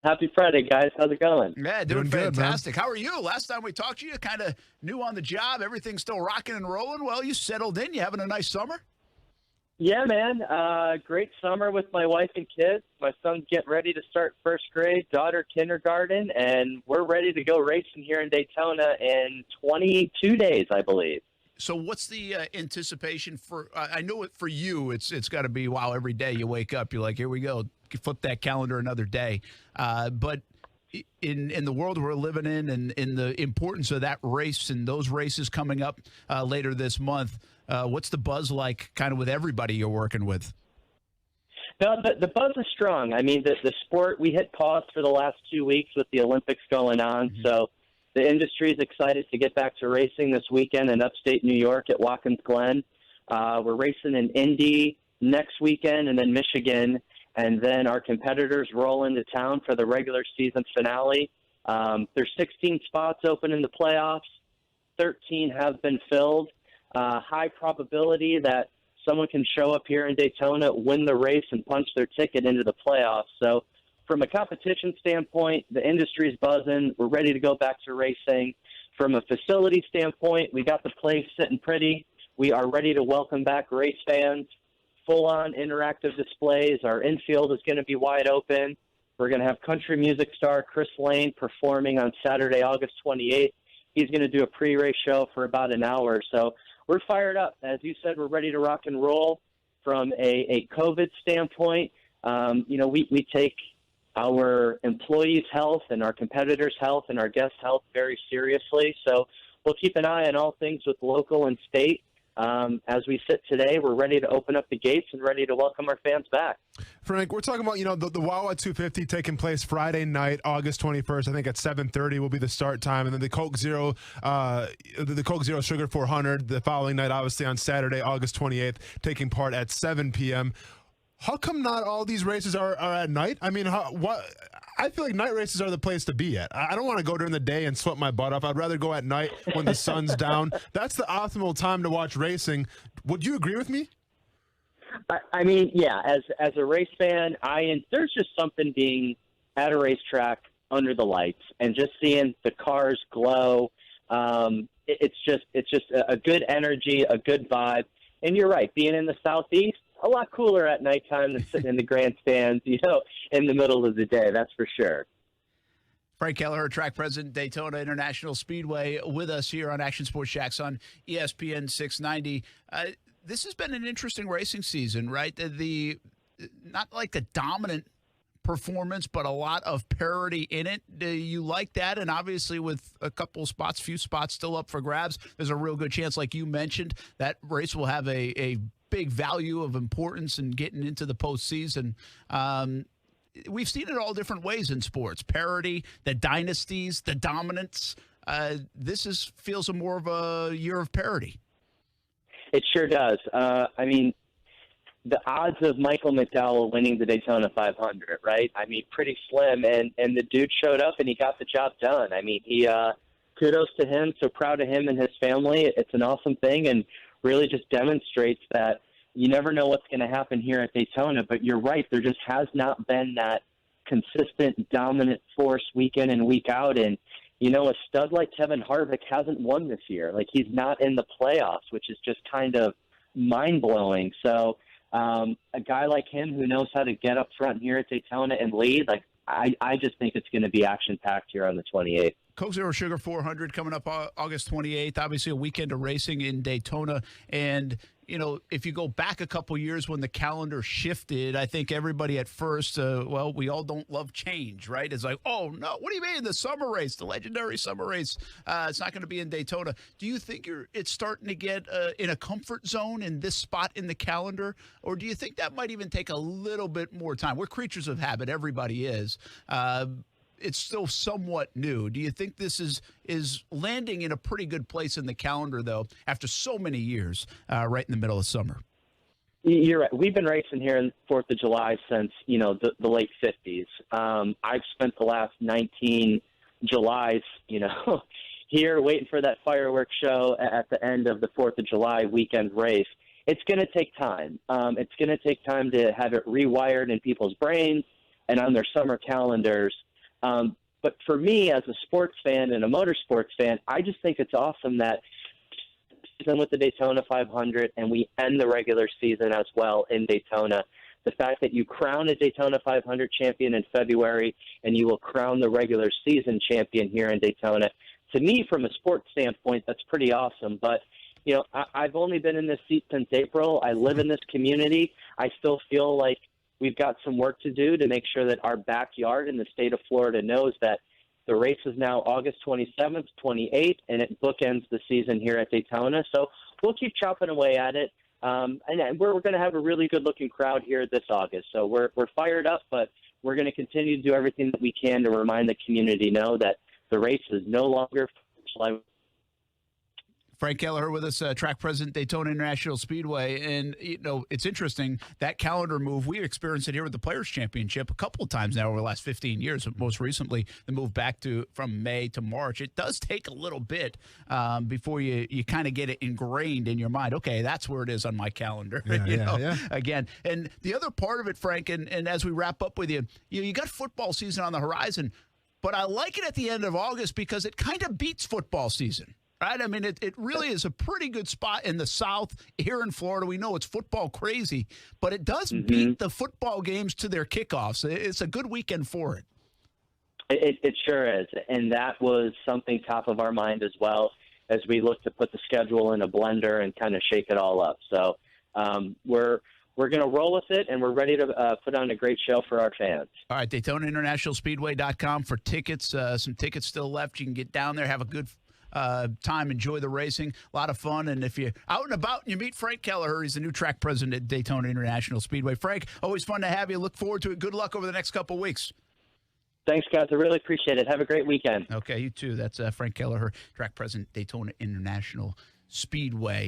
Happy Friday, guys. How's it going? Yeah, doing Good, man. fantastic. How are you? Last time we talked to you, kind of new on the job. Everything's still rocking and rolling. Well, you settled in. You having a nice summer? Yeah, man. Great summer with my wife and kids. My son's getting ready to start first grade, daughter kindergarten, and we're ready to go racing here in Daytona in 22 days, I believe. So, what's the anticipation for? I know it for you. It's got to be wow. Every day you wake up, you're like, here we go. Flip that calendar another day. But in the world we're living in, and in the importance of that race and those races coming up later this month, what's the buzz like, kind of with everybody you're working with? No, the buzz is strong. I mean, the sport, we hit pause for the last 2 weeks with the Olympics going on, so the industry is excited to get back to racing this weekend in upstate New York at Watkins Glen. We're racing in Indy next weekend and then Michigan, and then our competitors roll into town for the regular season finale. There's 16 spots open in the playoffs. 13 have been filled. High probability that someone can show up here in Daytona, win the race, and punch their ticket into the playoffs. So from a competition standpoint, the industry's buzzing. We're ready to go back to racing. From a facility standpoint, we got the place sitting pretty. We are ready to welcome back race fans, full-on interactive displays. Our infield is going to be wide open. We're going to have country music star Chris Lane performing on Saturday, August 28th. He's going to do a pre-race show for about an hour. So we're fired up. As you said, we're ready to rock and roll. From a COVID standpoint, we take our employees' health and our competitors' health and our guests' health very seriously. So we'll keep an eye on all things with local and state. As we sit today, we're ready to open up the gates and ready to welcome our fans back. Frank, we're talking about, the Wawa 250 taking place Friday night, August 21st. I think at 7:30 will be the start time. And then the Coke Zero, the Coke Zero Sugar 400 the following night, obviously on Saturday, August 28th, taking part at 7 p.m. How come not all these races are at night? I mean, I feel like night races are the place to be at. I don't want to go during the day and sweat my butt off. I'd rather go at night when the sun's down. That's the optimal time to watch racing. Would you agree with me? I mean, yeah, as a race fan, there's just something being at a racetrack under the lights and just seeing the cars glow. It's just a good energy, a good vibe. And you're right, being in the Southeast, a lot cooler at nighttime than sitting in the grandstands, in the middle of the day. That's for sure. Frank Kelleher, track president, Daytona International Speedway, with us here on Action Sports Shacks on ESPN 690. This has been an interesting racing season, right? The not like a dominant performance, but a lot of parity in it. Do you like that? And obviously, with a few spots still up for grabs, there's a real good chance, like you mentioned, that race will have a big value of importance in getting into the postseason. We've seen it all different ways in sports: parity, the dynasties, the dominance. This feels more of a year of parity. It sure does. I mean, the odds of Michael McDowell winning the Daytona 500, right? I mean, pretty slim. And the dude showed up and he got the job done. I mean, kudos to him. So proud of him and his family. It's an awesome thing and really just demonstrates that you never know what's going to happen here at Daytona. But you're right. There just has not been that consistent, dominant force week in and week out. And, a stud like Kevin Harvick hasn't won this year. Like, he's not in the playoffs, which is just kind of mind-blowing. So a guy like him who knows how to get up front here at Daytona and lead, like, I just think it's going to be action-packed here on the 28th. Coke Zero Sugar 400 coming up August 28th. Obviously, a weekend of racing in Daytona. And, if you go back a couple years when the calendar shifted, I think everybody at first, we all don't love change, right? It's like, oh, no, what do you mean? The summer race, the legendary summer race, it's not going to be in Daytona. Do you think it's starting to get in a comfort zone in this spot in the calendar? Or do you think that might even take a little bit more time? We're creatures of habit. Everybody is. It's still somewhat new. Do you think this is landing in a pretty good place in the calendar, though, after so many years, right in the middle of summer? You're right. We've been racing here on 4th of July since, the late 50s. I've spent the last 19 Julys, here waiting for that fireworks show at the end of the 4th of July weekend race. It's going to take time. It's going to take time to have it rewired in people's brains and on their summer calendars. But for me, as a sports fan and a motorsports fan, I just think it's awesome that season with the Daytona 500 and we end the regular season as well in Daytona. The fact that you crown a Daytona 500 champion in February and you will crown the regular season champion here in Daytona, to me, from a sports standpoint, that's pretty awesome. But, you know, I've only been in this seat since April. I live in this community. I still feel like we've got some work to do to make sure that our backyard in the state of Florida knows that the race is now August 27th, 28th, and it bookends the season here at Daytona. So we'll keep chopping away at it. And we're going to have a really good-looking crowd here this August. So we're fired up, but we're going to continue to do everything that we can to remind the community that the race is no longer. Frank Kelleher with us, track president, Daytona International Speedway. And, you know, it's interesting, that calendar move, we experienced it here with the Players' Championship a couple of times now over the last 15 years. Most recently, the move back from May to March. It does take a little bit before you kind of get it ingrained in your mind. Okay, that's where it is on my calendar, again. And the other part of it, Frank, and as we wrap up with you, you got football season on the horizon, but I like it at the end of August because it kind of beats football season. Right? I mean, it really is a pretty good spot in the South here in Florida. We know it's football crazy, but it does beat the football games to their kickoffs. It's a good weekend for it. It sure is. And that was something top of our mind as well as we look to put the schedule in a blender and kind of shake it all up. So we're going to roll with it, and we're ready to put on a great show for our fans. All right, DaytonaInternationalSpeedway.com for tickets. Some tickets still left. You can get down there, have a good time, enjoy the racing, a lot of fun. And if you're out and about and you meet Frank Kelleher, he's the new track president at Daytona International Speedway. Frank, always fun to have you. Look forward to it. Good luck over the next couple of weeks. Thanks, guys. I really appreciate it. Have a great weekend. Okay, you too. That's Frank Kelleher, track president, Daytona International Speedway.